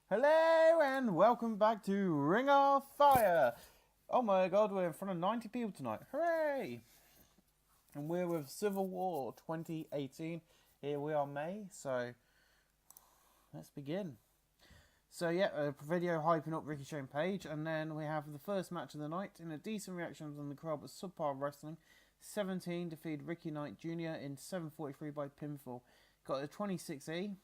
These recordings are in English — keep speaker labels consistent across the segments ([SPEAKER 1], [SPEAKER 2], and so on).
[SPEAKER 1] Hello and welcome back to Ring of Fire. Oh my god, we're in front of 90 people tonight. Hooray! And we're with Civil War 2018. Here we are May, so let's begin. So yeah, a video hyping up Ricochet and Page, and then we have the first match of the night in a decent reaction from the crowd but subpar wrestling. 17 defeated Ricky Knight Jr. in 7:43 by pinfall. Got a 26E.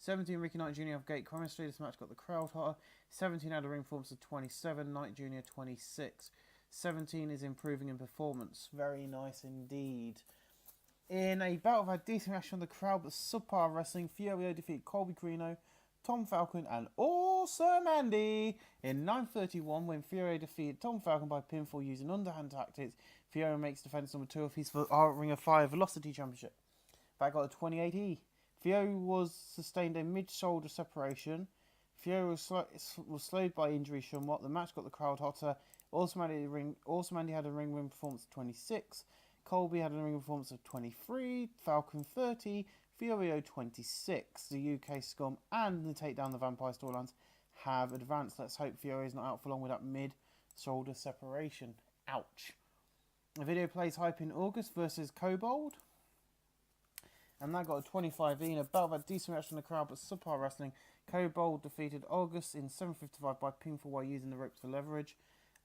[SPEAKER 1] 17 Ricky Knight Jr. have great chemistry. This match got the crowd hotter. 17 had a ring performance of 27. Knight Jr. 26. 17 is improving in performance. Very nice indeed. In a battle of a decent reaction on the crowd but subpar wrestling, Fiorio defeated Colby Carino, Tom Falcon and Awesome Andy in 9:31 when Fiorio defeated Tom Falcon by pinfall using underhand tactics. Fiorio makes defense number 2 of his Ring of Fire Velocity Championship. That got a 28E. Fiorio was sustained a mid-shoulder separation. Fiorio was slowed by injury somewhat. The match got the crowd hotter. Awesome Andy had a ring win performance of 26. Colby had a ring performance of 23. Falcon 30. Fiorio 26. The UK Scum and the Takedown the Vampire storylines have advanced. Let's hope Fiorio's not out for long with that mid-shoulder separation. Ouch. The video plays hype in August versus Kobold. And that got a 25E in a battle of a decent reaction in the crowd but subpar wrestling. Kobold defeated August in 7:55 by pinfall while using the ropes for leverage.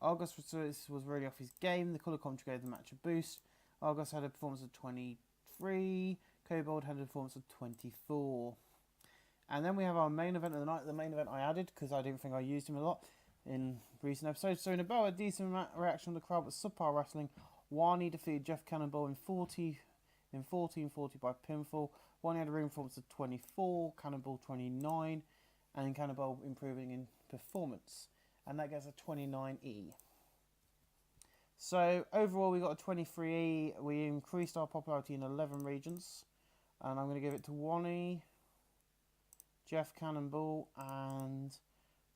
[SPEAKER 1] August was really off his game. The colour commentary gave the match a boost. August had a performance of 23. Kobold had a performance of 24. And then we have our main event of the night. The main event I added because I didn't think I used him a lot in recent episodes. So in a battle of a decent reaction on the crowd but subpar wrestling, Wani defeated Jeff Cannonball in 14:40 by pinfall. One had a ring performance of 24, Cannonball 29, and Cannonball improving in performance. And that gets a 29E. So overall we got a 23E. We increased our popularity in 11 regions. And I'm going to give it to Wani, Jeff Cannonball, and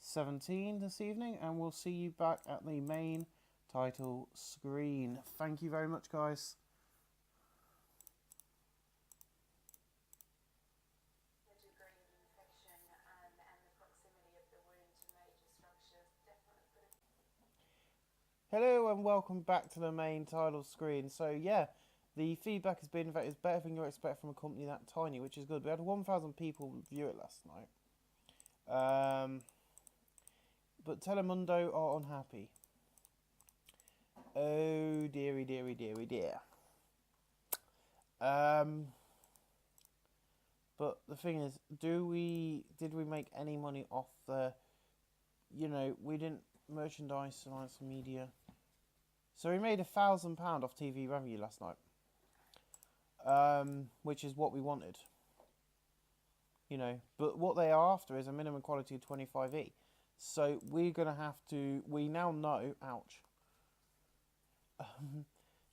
[SPEAKER 1] 17 this evening. And we'll see you back at the main title screen. Thank you very much, guys. Hello and welcome back to the main title screen. So yeah, the feedback has been that it's better than you expect from a company that tiny, which is good. We had 1,000 people view it last night. But Telemundo are unhappy. Oh dearie dearie dearie dear. But the thing is, did we make any money off the, we didn't merchandise and some media. So we made £1,000 off TV revenue last night, which is what we wanted. But what they are after is a minimum quality of 25E. So we're gonna have to. We now know. Ouch.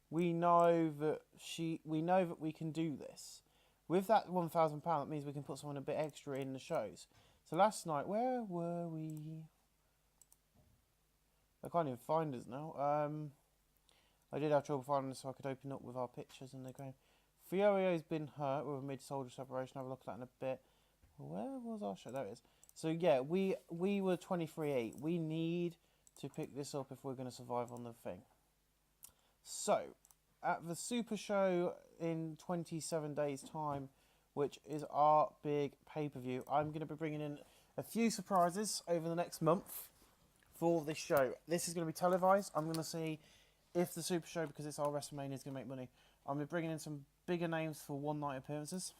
[SPEAKER 1] We know that we can do this. With that £1,000, that means we can put someone a bit extra in the shows. So last night, where were we? I can't even find us now. I did have trouble finding us so I could open up with our pictures and they're going. Fiorio's been hurt with a mid-shoulder separation. I'll have a look at that in a bit. Where was our show? There it is. So yeah, we were 23-8. We need to pick this up if we're going to survive on the thing. So, at the Super Show in 27 days' time, which is our big pay-per-view, I'm going to be bringing in a few surprises over the next month for this show. This is going to be televised. I'm going to see if the Super Show, because it's our WrestleMania, is going to make money. I'm going to be bringing in some bigger names for one-night appearances.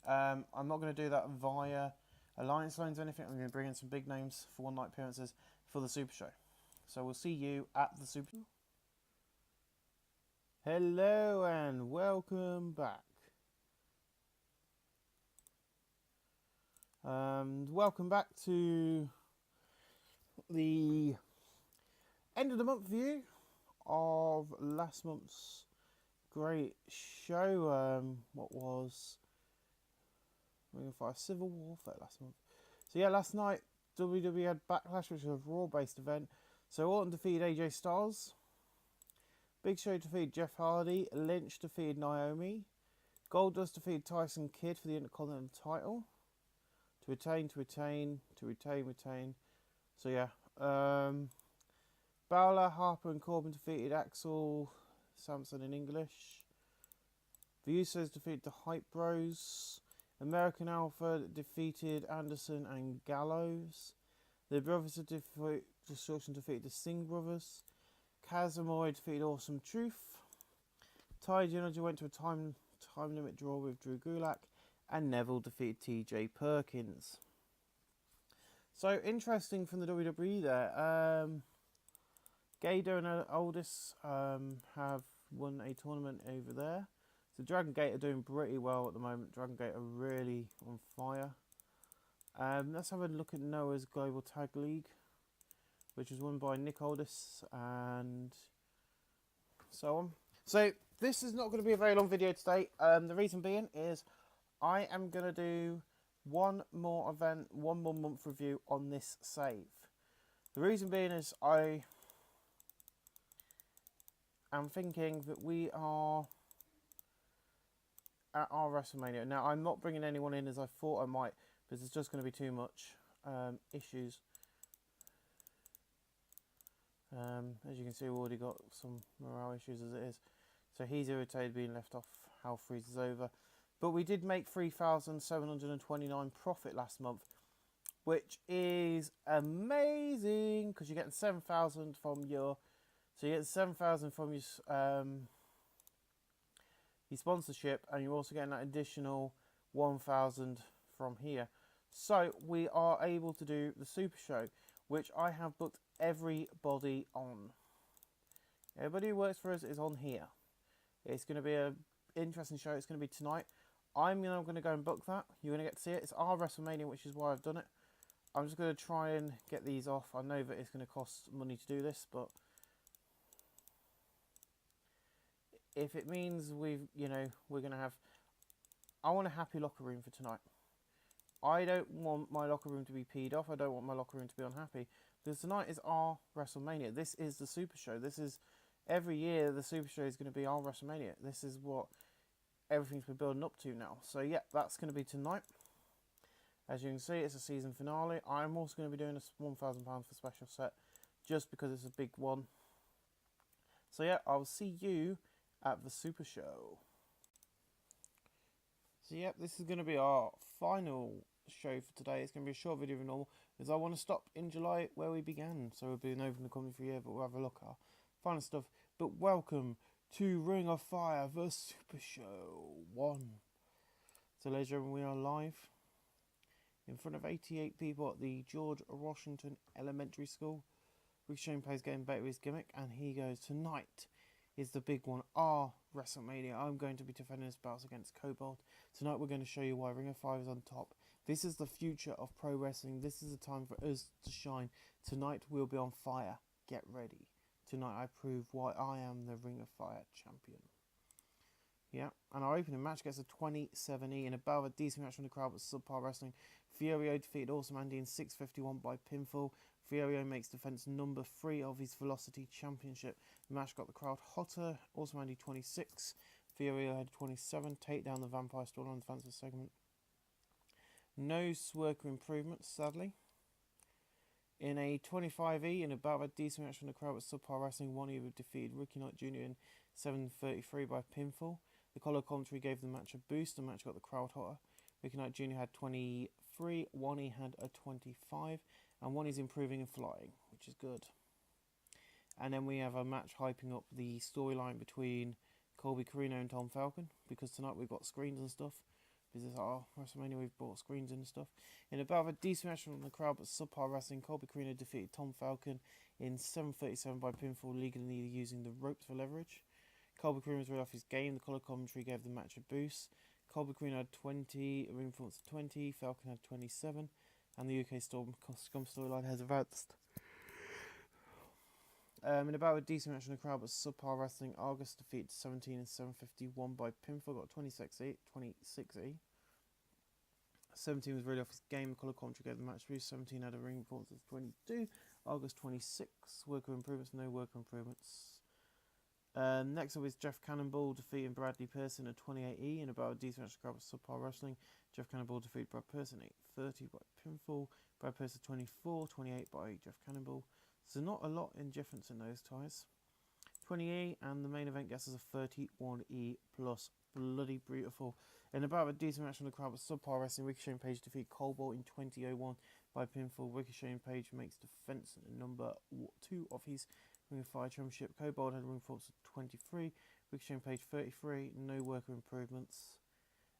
[SPEAKER 1] I'm not going to do that via Alliance loans or anything. I'm going to bring in some big names for one-night appearances for the Super Show. So we'll see you at the Super Show. Hello and welcome back. Welcome back to the end of the month view of last month's great show. What was Ring of Fire Civil Warfare last month? So yeah, last night WWE had Backlash, which was a Raw-based event. So Orton defeated AJ Styles. Big Show defeated Jeff Hardy. Lynch defeated Naomi. Goldust defeated Tyson Kidd for the Intercontinental title. To retain, to retain, to retain, retain. So yeah. Bowler, Harper and Corbin defeated Axel, Samson in English. The Usos defeated the Hype Bros. American Alpha defeated Anderson and Gallows. The Brothers of Destruction defeated the Singh Brothers. Kazamoy defeated Awesome Truth. Ty Energy went to a time limit draw with Drew Gulak. And Neville defeated TJ Perkins. So interesting from the WWE there. Gator and Aldous have won a tournament over there. So Dragon Gate are doing pretty well at the moment. Dragon Gate are really on fire. Let's have a look at Noah's Global Tag League, which was won by Nick Aldis and so on. So this is not going to be a very long video today. The reason being is I am going to do one more event, 1 more month review on this save. The reason being is I am thinking that we are at our WrestleMania. Now, I'm not bringing anyone in as I thought I might, because it's just going to be too much issues. As you can see, we've already got some morale issues as it is. So he's irritated being left off. Hal freezes over. But we did make 3,729 profit last month, which is amazing because you're getting 7,000 from your. So you get 7,000 from your sponsorship, and you're also getting that additional 1,000 from here. So we are able to do the Super Show, which I have booked everybody on. Everybody who works for us is on here. It's going to be an interesting show. It's going to be tonight. I'm going to go and book that. You're going to get to see it. It's our WrestleMania, which is why I've done it. I'm just going to try and get these off. I know that it's going to cost money to do this, but if it means we're going to have, I want a happy locker room for tonight. I don't want my locker room to be peed off. I don't want my locker room to be unhappy. Because tonight is our WrestleMania. This is the Super Show. This is, every year the Super Show is going to be our WrestleMania. This is what everything's been building up to now. So yeah, that's going to be tonight. As you can see, it's a season finale. I'm also going to be doing a £1,000 for special set, just because it's a big one. So yeah, I'll see you at the Super Show. So yeah, this is going to be our final show for today. It's going to be a short video than normal, because I want to stop in July where we began. So we'll be an open company for a year, but we'll have a look at our final stuff. But welcome to Ring of Fire, the Super Show 1. So ladies and gentlemen, we are live in front of 88 people at the George Washington Elementary School. Rick Shane plays getting back with his gimmick, and he goes, tonight is the big one, our WrestleMania. I'm going to be defending this bout against Cobalt. Tonight we're going to show you why Ring of Fire is on top. This is the future of pro wrestling. This is the time for us to shine. Tonight we'll be on fire. Get ready. Tonight I prove why I am the Ring of Fire champion. Yeah, and our opening match gets a 27E in about a decent match from the crowd, but subpar wrestling. Fiorio defeated Awesome Andy in 6:51 by pinfall. Fiorio makes defense number 3 of his Velocity Championship. The match got the crowd hotter. Awesome Andy 26. Fiorio had 27. Take down the Vampire Storyline advance the segment. No Swerker improvements, sadly. In a 25E, in about a decent match from the crowd with subpar wrestling, one Eva defeated Ricky Knight Jr. in 7:33 by pinfall. The color commentary gave the match a boost. The match got the crowd hotter. Ricky Knight Jr. had 23, Wani had a 25, and Wani's improving and flying, which is good. And then we have a match hyping up the storyline between Colby Corino and Tom Falcon, because tonight we've got screens and stuff. Because it's our WrestleMania, we've bought screens and stuff. In about a decent match from the crowd, but subpar wrestling, Colby Corino defeated Tom Falcon in 7:37 by pinfall, legally using the ropes for leverage. Colby Corino was right off his game. The colour commentary gave the match a boost. Colby Corino had 20, Ring Performance 20, Falcon had 27, and the UK Scum storyline has advanced. In about a decent match from the crowd, but subpar wrestling, Argus defeated 17 and 7:51 by pinfall, got 26E. 17 was really off his game. The colour commentary gave the match boost. 17 had a ring performance of 22. Argus 26. Worker improvements, no worker improvements. Next up is Jeff Cannonball defeating Bradley Pearson at 28E in about a decent match crowd with subpar wrestling. Jeff Cannibal defeated Brad Person 8:30 by pinfall. Brad Person 24-28 by Jeff Cannibal. So not a lot in difference in those ties. 20E, and the main event gets us a 31E plus. Bloody beautiful. In about a decent match from the crowd with subpar wrestling, Ricochet and Page defeat Cobalt in 2001 by pinfall. Ricochet and Page makes defense in number 2 of his Ring of Fire Championship. Cobalt had ring force of 23, Ricochet and Page 33, no worker improvements.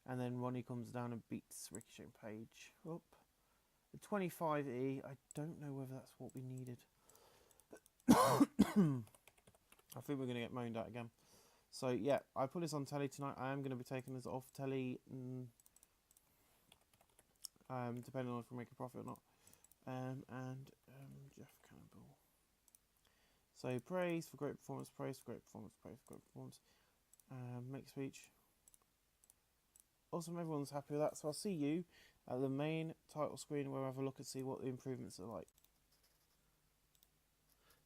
[SPEAKER 1] And then Ronnie comes down and beats Ricochet and Page up. The 25E, I don't know whether that's what we needed. I think we're going to get moaned at again. So yeah, I put this on telly tonight. I am going to be taking this off telly, depending on if we make a profit or not. Jeff Cannibal. So praise for great performance, praise for great performance, praise for great performance. Make speech. Awesome, everyone's happy with that. So I'll see you at the main title screen where I have a look and see what the improvements are like.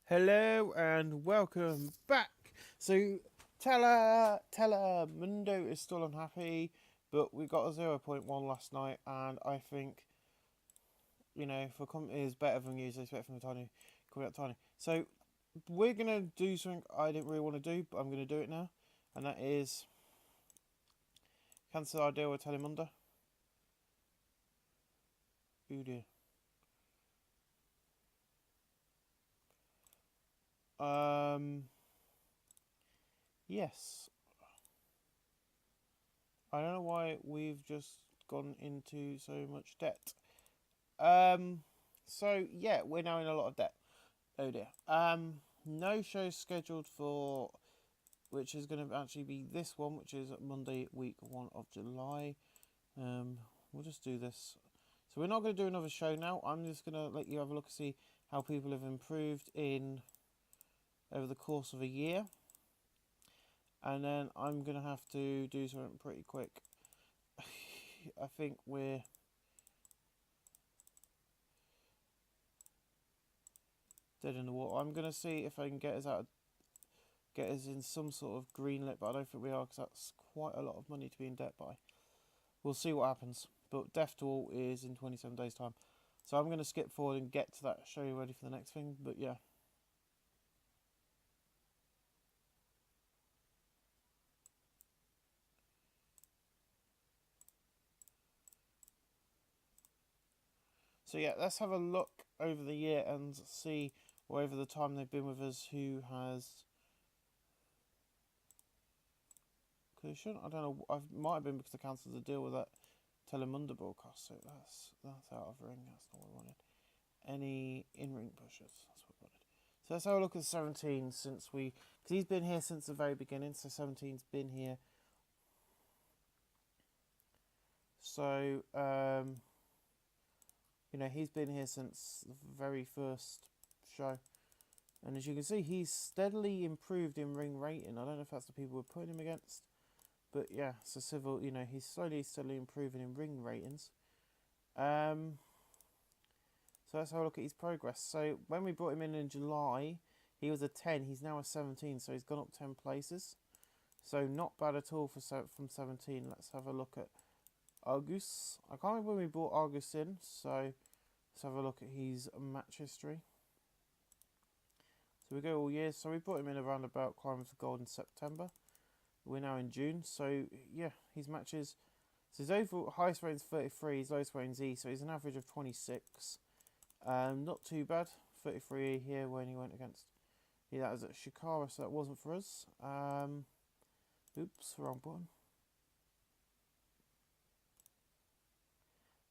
[SPEAKER 1] Hello and welcome back. So Telemundo is still unhappy, but we got a 0.1 last night, and I think, you know, for companies better than usually expect from the tiny, coming out tiny. So we're gonna do something I didn't really want to do, but I'm gonna do it now, and that is cancel our deal with Telemundo. Oh dear. Yes. I don't know why we've just gone into so much debt. So yeah, we're now in a lot of debt. Oh dear. No shows scheduled for, which is going to actually be this one, which is Monday, week 1 of July. We'll just do this. So we're not going to do another show now. I'm just going to let you have a look and see how people have improved over the course of a year. And then I'm going to have to do something pretty quick. I think we're dead in the water. I'm going to see if I can get us in some sort of green lit, but I don't think we are, because that's quite a lot of money to be in debt by. We'll see what happens. But Death to All is in 27 days' time. So I'm going to skip forward and get to that, show you ready for the next thing. But yeah. So yeah, let's have a look over the year and see, or over the time they've been with us, who has... I don't know, I might have been because I cancelled the deal with that Telemundo broadcast, so that's out of ring, that's not what I wanted. Any in-ring pushes, that's what I wanted. So let's have a look at 17 since because he's been here since the very beginning, so 17's been here. So, you know, he's been here since the very first show. And as you can see, he's steadily improved in ring rating. I don't know if that's the people we're putting him against. But yeah, so Civil, you know, he's steadily improving in ring ratings. So let's have a look at his progress. So when we brought him in July, he was a 10. He's now a 17, so he's gone up 10 places. So not bad at all from 17. Let's have a look at August. I can't remember when we brought August in, so let's have a look at his match history. So we go all years. So we brought him in around about Climbing for Gold in September. We're now in June, so yeah, his matches. So his overall highest rating is 33, his lowest rating is E, so he's an average of 26. Not too bad. 33 here when he went against. Yeah, that was at Shikara, so that wasn't for us. Oops, wrong button.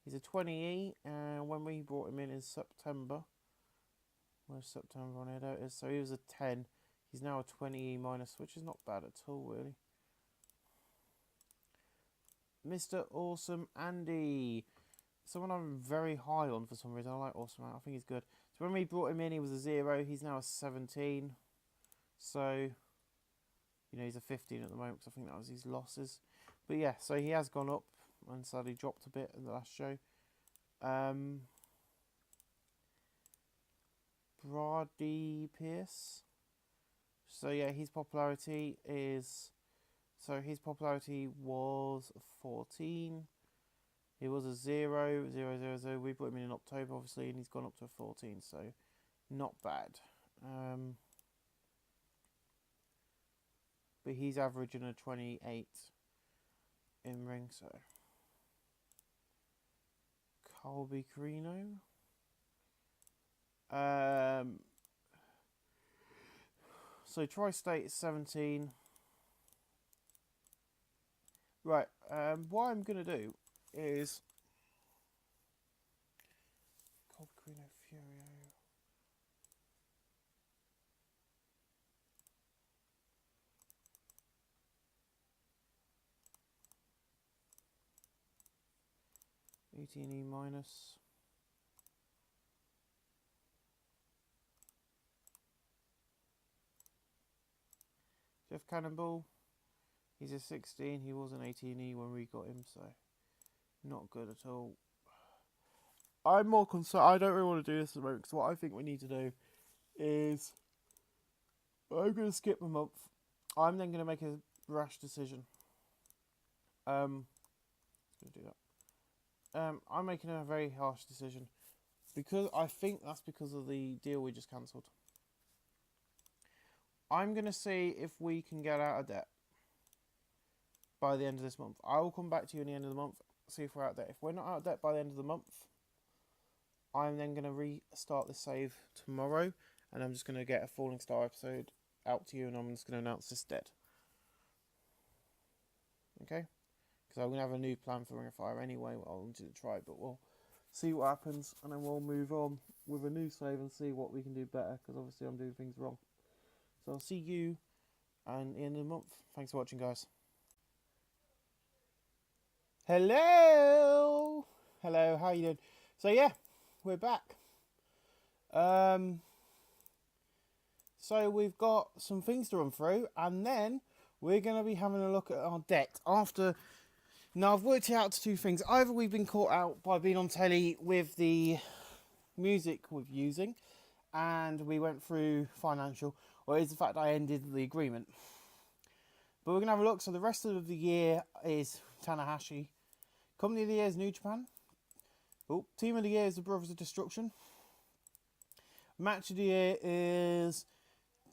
[SPEAKER 1] He's a 20E, and when we brought him in September, where's September on here? There it is. So he was a 10. He's now a 20E minus, which is not bad at all, really. Mr. Awesome Andy. Someone I'm very high on for some reason. I like Awesome Andy. I think he's good. So when we brought him in, he was a 0. He's now a 17. So, you know, he's a 15 at the moment, because I think that was his losses. But yeah, so he has gone up and sadly dropped a bit in the last show. Brady Pierce. So yeah, his popularity was 14. He was a 0, 0, 0, 0. We put him in October, obviously, and he's gone up to a 14, so not bad. But he's averaging a 28 in ring, so. Colby Carino. So Tri-State is 17. Right, what I'm going to do is Colby Carino, Furio. E minus. Jeff Cannonball. He's a 16. He was an 18E when we got him, so not good at all. I'm more concerned. I don't really want to do this at the moment because what I think we need to do is I'm going to skip a month. I'm then going to make a rash decision. Going to do that. I'm making a very harsh decision because I think that's because of the deal we just cancelled. I'm going to see if we can get out of debt by the end of this month. I will come back to you at the end of the month, see if we're out of debt. If we're not out of debt by the end of the month, I'm then going to restart the save tomorrow, and I'm just going to get a Falling Star episode out to you, and I'm just going to announce this dead. Okay? Because I'm going to have a new plan for Ring of Fire anyway. I wanted to try, but we'll see what happens, and then we'll move on with a new save and see what we can do better, because obviously I'm doing things wrong. So I'll see you at the end of the month. Thanks for watching, guys. Hello! Hello, how you doing? So yeah, we're back. So we've got some things to run through, and then we're going to be having a look at our debt after. Now I've worked it out to two things. Either we've been caught out by being on telly with the music we're using, and we went through financial, or is the fact I ended the agreement. But we're going to have a look. So the rest of the year is Tanahashi. Company of the Year is New Japan. Oh, Team of the Year is the Brothers of Destruction. Match of the Year is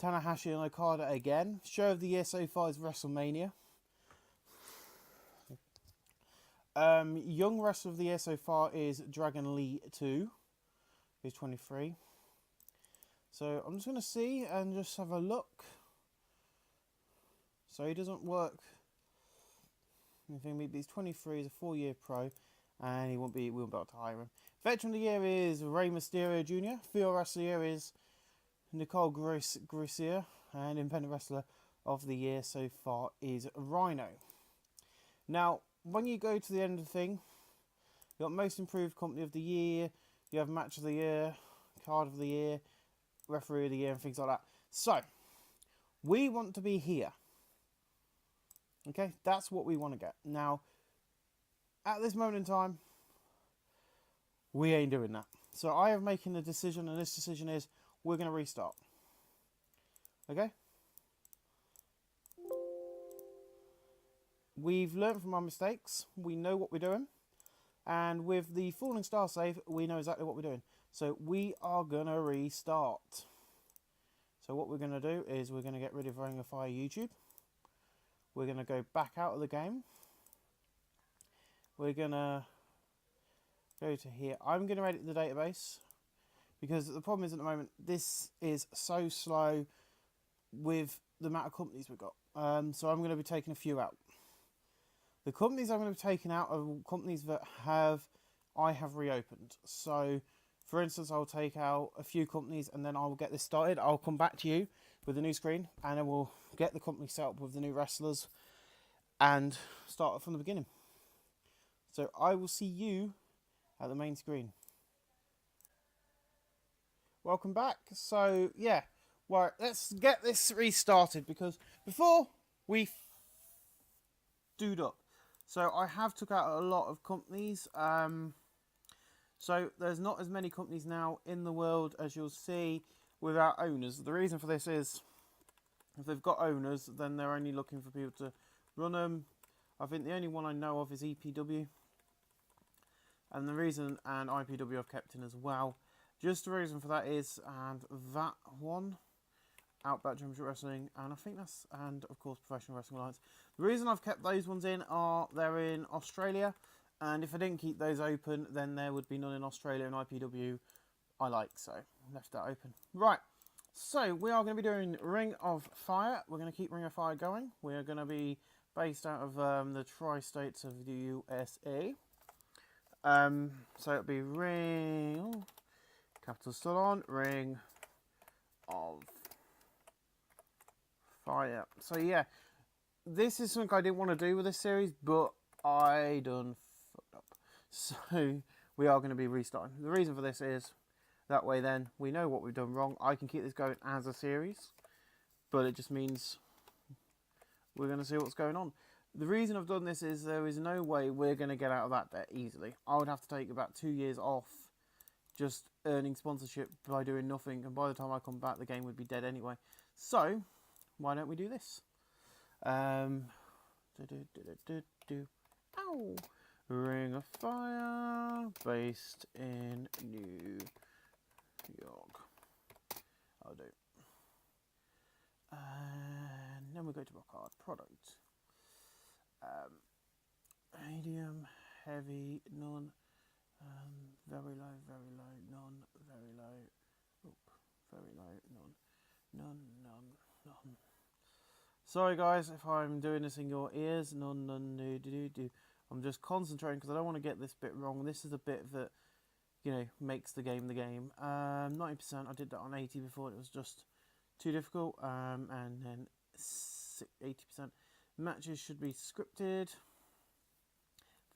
[SPEAKER 1] Tanahashi and Okada again. Show of the Year so far is WrestleMania. Young Wrestler of the Year so far is Dragon Lee 2, who's 23. So I'm just going to see and just have a look. So he doesn't work. He's 23, he's a 4-year pro, and we won't be able to hire him. Veteran of the Year is Rey Mysterio Jr. Field Wrestler of the Year is Nicole Garcia, and Independent Wrestler of the Year so far is Rhino. Now, when you go to the end of the thing, you got Most Improved Company of the Year, you have Match of the Year, Card of the Year, Referee of the Year, and things like that. So, we want to be here. Okay, that's what we want to get. Now, at this moment in time, we ain't doing that. So I am making a decision, and this decision is we're going to restart. Okay? We've learned from our mistakes. We know what we're doing. And with the Falling Star save, we know exactly what we're doing. So we are going to restart. So what we're going to do is we're going to get rid of Ring of Fire YouTube. We're going to go back out of the game. We're going to go to here. I'm going to edit the database because the problem is at the moment this is so slow with the amount of companies we've got. So I'm going to be taking a few out. The companies I'm going to be taking out are companies that I have reopened. So, for instance, I'll take out a few companies and then I will get this started. I'll come back to you with a new screen and then we'll get the company set up with the new wrestlers and start from the beginning. So I will see you at the main screen. Welcome back. So, yeah, right, let's get this restarted because before we dude up. So I have took out a lot of companies. So there's not as many companies now in the world as you'll see without owners. The reason for this is if they've got owners, then they're only looking for people to run them. I think the only one I know of is EPW. And the reason, and IPW I've kept in as well, just the reason for that is, and that one, Outback Championship Wrestling, and I think that's, and of course Professional Wrestling Alliance. The reason I've kept those ones in are they're in Australia, and if I didn't keep those open, then there would be none in Australia, and IPW I like, so left that open. Right, so we are going to be doing Ring of Fire. We're going to keep Ring of Fire going. We are going to be based out of the tri-states of the USA. So it'll be Ring, capital still on, Ring of Fire. So yeah, this is something I didn't want to do with this series, but I done fucked up. So we are going to be restarting. The reason for this is, that way then we know what we've done wrong. I can keep this going as a series, but it just means we're going to see what's going on. The reason I've done this is there is no way we're going to get out of that debt easily. I would have to take about 2 years off just earning sponsorship by doing nothing, and by the time I come back the game would be dead anyway. So why don't we do this? Ow! Ring of Fire, based in New York. I'll do. And then we go to rock hard product. Medium, heavy, none. Very low, none. Very low, very low, none. Sorry guys if I'm doing this in your ears. None, do. I'm just concentrating because I don't want to get this bit wrong. This is a bit that, you know, makes the game the game. 90%, I did that on 80 before, it was just too difficult. And then 80%. Matches should be scripted.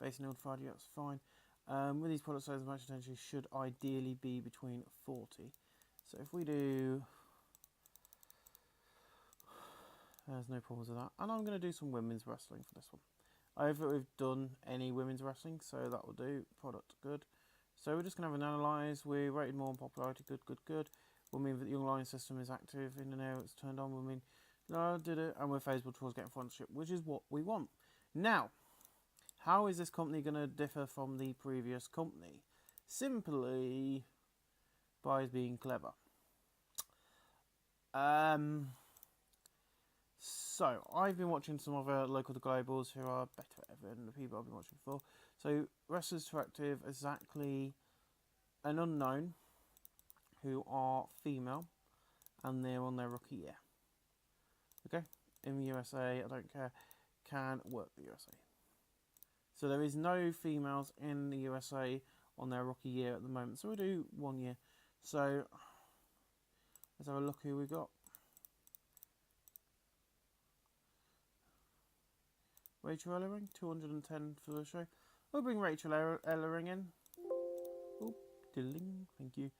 [SPEAKER 1] Facing notified, yeah, that's fine. With these product sizes, match intensity should ideally be between 40. So if we do, there's no problems with that. And I'm going to do some women's wrestling for this one. I don't think we've done any women's wrestling, so that will do. Product, good. So we're just going to have an analyze. We're rated more on popularity, good. Will mean that the Young Lion system is active in an area it's turned on. Will mean, no, did it, and we're favourable towards getting sponsorship, which is what we want. Now, how is this company going to differ from the previous company? Simply by being clever. So, I've been watching some other local to globals who are better than the people I've been watching before. So, Wrestlers Interactive, exactly an unknown, who are female, and they're on their rookie year. Okay? In the USA, I don't care, can work the USA. So there is no females in the USA on their rookie year at the moment. So we'll do 1 year. So let's have a look who we got. Rachel Ellering, 210 for the show. We'll bring Rachel Ellering in. Oh, diddling, thank you.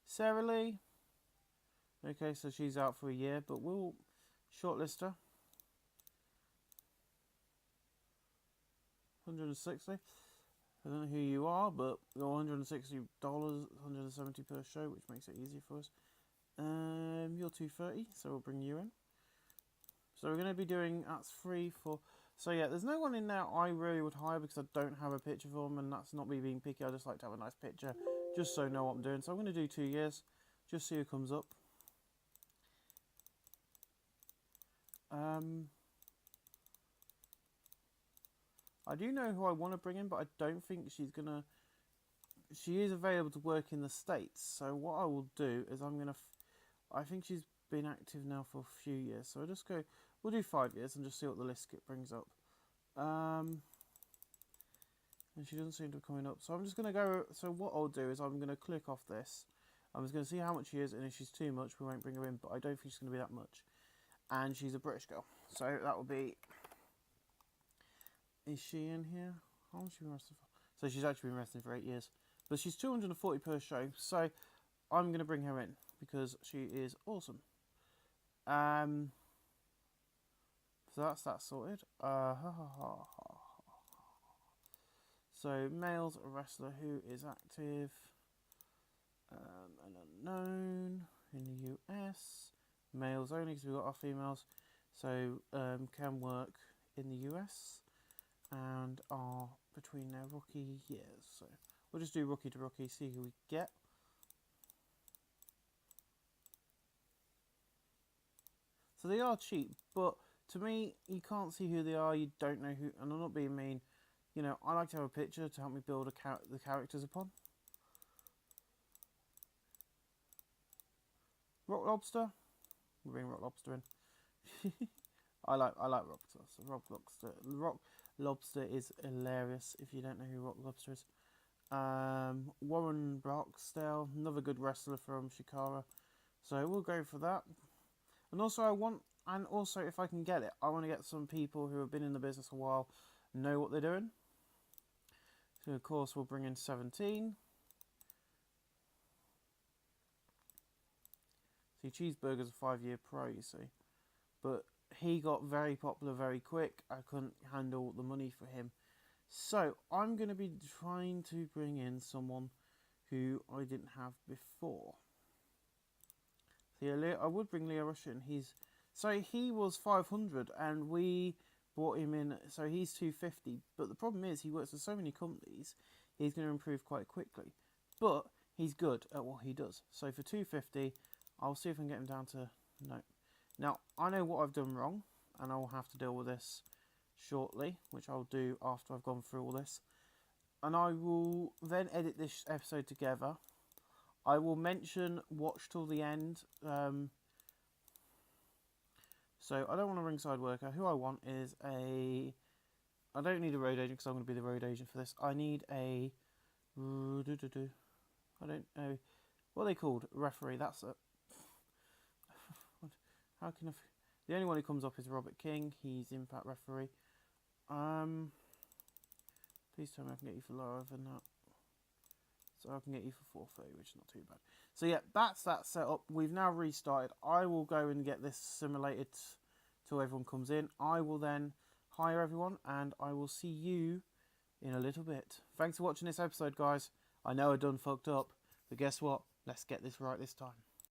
[SPEAKER 1] Sarah Lee. Okay, so she's out for a year, but we'll shortlist her. 160. I don't know who you are, but you're $160, 170 per show, which makes it easier for us. You're 230, so we'll bring you in. So we're going to be doing, that's 3, 4. So yeah, there's no one in there I really would hire because I don't have a picture for them, and that's not me being picky. I just like to have a nice picture, just so I know what I'm doing. So I'm going to do 2 years, just see who comes up. I do know who I want to bring in, but I don't think she's going to... She is available to work in the States. So what I will do is I'm going to... I think she's been active now for a few years. So I'll just go... We'll do 5 years and just see what the list brings up. And she doesn't seem to be coming up. So I'm just going to go... So what I'll do is I'm going to click off this. I'm just going to see how much she is. And if she's too much, we won't bring her in. But I don't think she's going to be that much. And she's a British girl. So that will be... Is she in here? How long has she been wrestling for? So she's actually been wrestling for 8 years. But she's 240 per show. So I'm going to bring her in because she is awesome. So that's that sorted. So males, a wrestler who is active. An unknown in the US. Males only because we've got our females. So can work in the US. And are between their rookie years. So We'll just do rookie to rookie, see who we get. So they are cheap, but to me, you can't see who they are, you don't know who, and I'm not being mean. You know, I like to have a picture to help me build the characters upon. Rock Lobster. We'll bring Rock Lobster in. I like Rock Lobster. So Rock Lobster is hilarious if you don't know who Rock Lobster is. Warren Barksdale, another good wrestler from Shikara. So we'll go for that. And also if I can get it, I want to get some people who have been in the business a while, know what they're doing. So of course we'll bring in 17. See, Cheeseburger's a 5-year pro, you see. But he got very popular very quick. I couldn't handle the money for him. So I'm going to be trying to bring in someone who I didn't have before. So yeah, I would bring Leo Rush in. He was 500 and we brought him in. So he's 250. But the problem is he works for so many companies. He's going to improve quite quickly. But he's good at what he does. So for 250, I'll see if I can get him down to no. Now I know what I've done wrong, and I'll have to deal with this shortly, which I'll do after I've gone through all this. And I will then edit this episode together. I will mention watch till the end. So I don't want a ringside worker. Who I want is I don't need a road agent because I'm going to be the road agent for this. I need a... I don't know. What are they called? Referee. That's it. How can I... The only one who comes up is Robert King. He's Impact referee. Please tell me I can get you for lower than that. So I can get you for 430, which is not too bad. So yeah, that's that setup. We've now restarted. I will go and get this simulated till everyone comes in. I will then hire everyone, and I will see you in a little bit. Thanks for watching this episode, guys. I know I done fucked up, but guess what? Let's get this right this time.